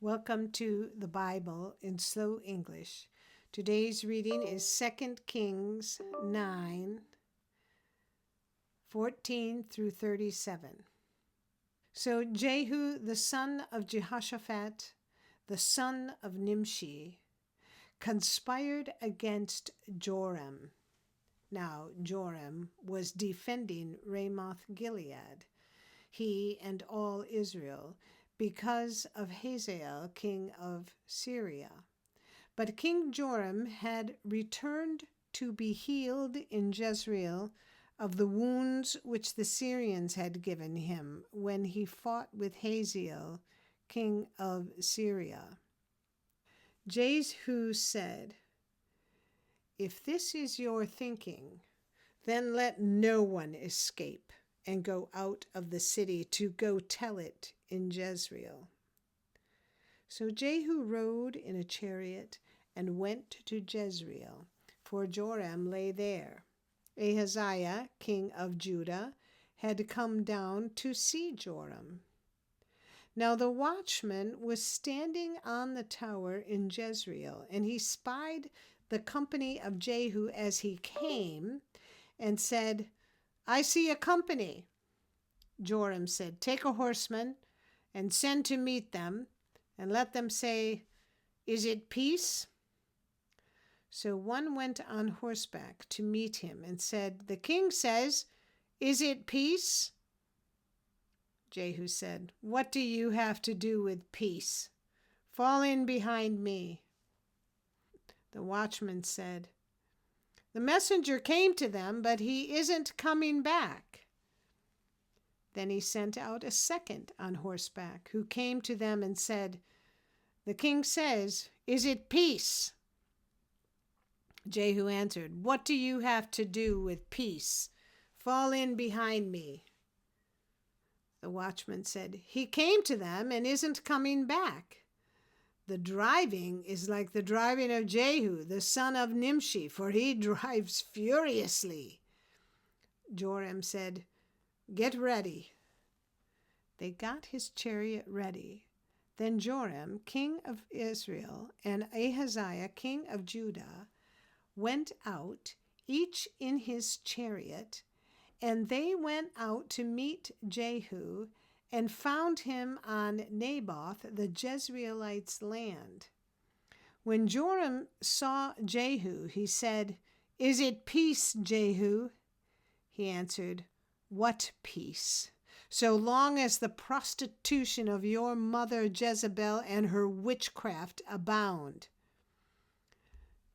Welcome to the Bible in Slow English. Today's reading is 2 Kings 9:14 through 37. So Jehu, the son of Jehoshaphat, the son of Nimshi, conspired against Joram. Now Joram was defending Ramoth Gilead, he and all Israel, because of Hazael, king of Syria. But King Joram had returned to be healed in Jezreel of the wounds which the Syrians had given him when he fought with Hazael, king of Syria. Jehu said, "If this is your thinking, then let no one escape and go out of the city to go tell it in Jezreel." So Jehu rode in a chariot and went to Jezreel, for Joram lay there. Ahaziah, king of Judah, had come down to see Joram. Now the watchman was standing on the tower in Jezreel, and he spied the company of Jehu as he came, and said, "I see a company." Joram said, "Take a horseman and send to meet them, and let them say, 'Is it peace?'" So one went on horseback to meet him and said, "The king says, 'Is it peace?'" Jehu said, "What do you have to do with peace? Fall in behind me." The watchman said, "The messenger came to them, but he isn't coming back." Then he sent out a second on horseback, who came to them and said, "The king says, 'Is it peace?'" Jehu answered, "What do you have to do with peace? Fall in behind me." The watchman said, "He came to them and isn't coming back. The driving is like the driving of Jehu, the son of Nimshi, for he drives furiously." Joram said, "Get ready." They got his chariot ready. Then Joram, king of Israel, and Ahaziah, king of Judah, went out, each in his chariot, and they went out to meet Jehu, and found him on Naboth the Jezreelite's land. When Joram saw Jehu, he said, "Is it peace, Jehu?" He answered, "What peace? So long as the prostitution of your mother Jezebel and her witchcraft abound."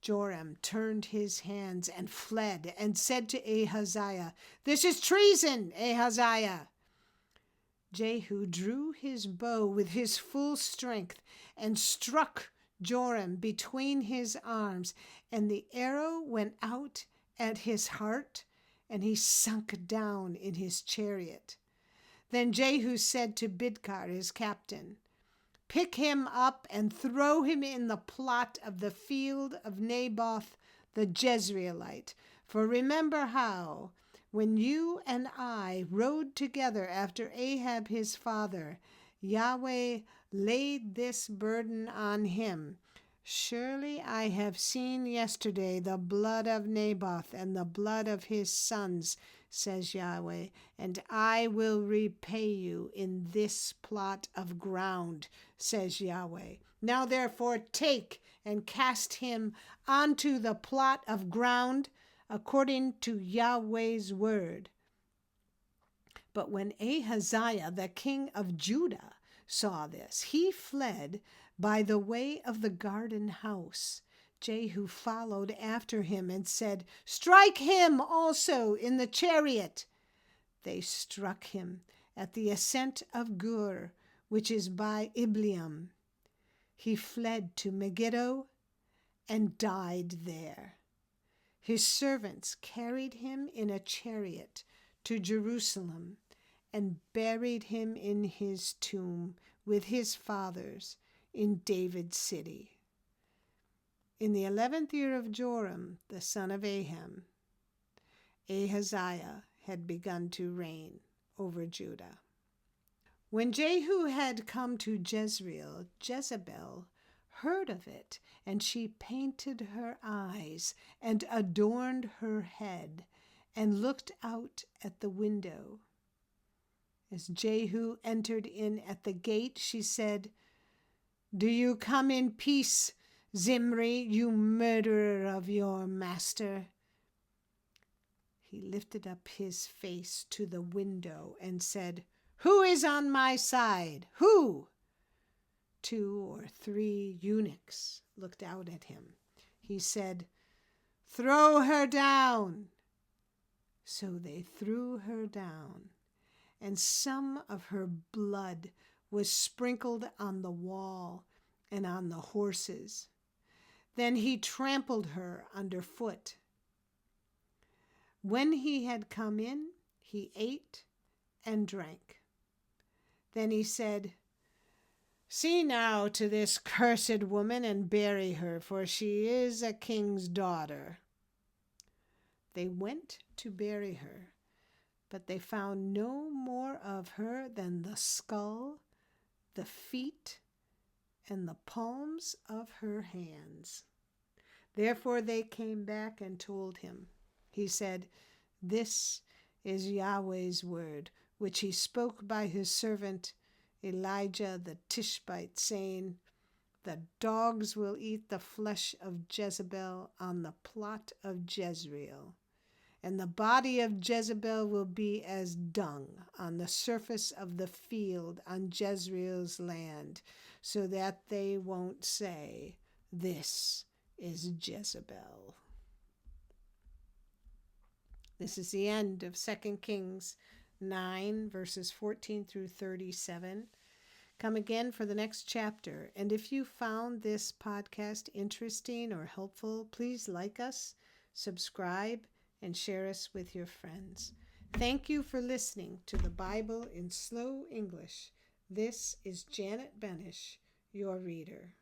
Joram turned his hands and fled, and said to Ahaziah, "This is treason, Ahaziah." Jehu drew his bow with his full strength and struck Joram between his arms, and the arrow went out at his heart, and he sunk down in his chariot. Then Jehu said to Bidkar, his captain, "Pick him up and throw him in the plot of the field of Naboth the Jezreelite. For remember how, when you and I rode together after Ahab his father, Yahweh laid this burden on him. Surely I have seen yesterday the blood of Naboth and the blood of his sons, says Yahweh, and I will repay you in this plot of ground, says Yahweh. Now therefore take and cast him onto the plot of ground according to Yahweh's word." But when Ahaziah, the king of Judah, saw this, he fled by the way of the garden house. Jehu followed after him and said, "Strike him also in the chariot." They struck him at the ascent of Gur, which is by Ibleam. He fled to Megiddo and died there. His servants carried him in a chariot to Jerusalem and buried him in his tomb with his fathers in David's city. In the 11th year of Joram, the son of Aham, Ahaziah had begun to reign over Judah. When Jehu had come to Jezreel, Jezebel heard of it, and she painted her eyes and adorned her head and looked out at the window. As Jehu entered in at the gate, she said, "Do you come in peace, Zimri, you murderer of your master?" He lifted up his face to the window and said, "Who is on my side? Who?" 2 or 3 eunuchs looked out at him. He said, "Throw her down." So they threw her down, and some of her blood was sprinkled on the wall and on the horses. Then he trampled her underfoot. When he had come in, he ate and drank. Then he said, "See now to this cursed woman and bury her, for she is a king's daughter." They went to bury her, but they found no more of her than the skull, the feet, and the palms of her hands. Therefore they came back and told him. He said, "This is Yahweh's word, which he spoke by his servant Elijah the Tishbite, saying, the dogs will eat the flesh of Jezebel on the plot of Jezreel, and the body of Jezebel will be as dung on the surface of the field on Jezreel's land, so that they won't say, 'This is Jezebel.'" This is the end of 2 Kings 9, verses 14 through 37. Come again for the next chapter. And if you found this podcast interesting or helpful, please like us, subscribe, and share us with your friends. Thank you for listening to the Bible in Slow English. This is Janet Benish, your reader.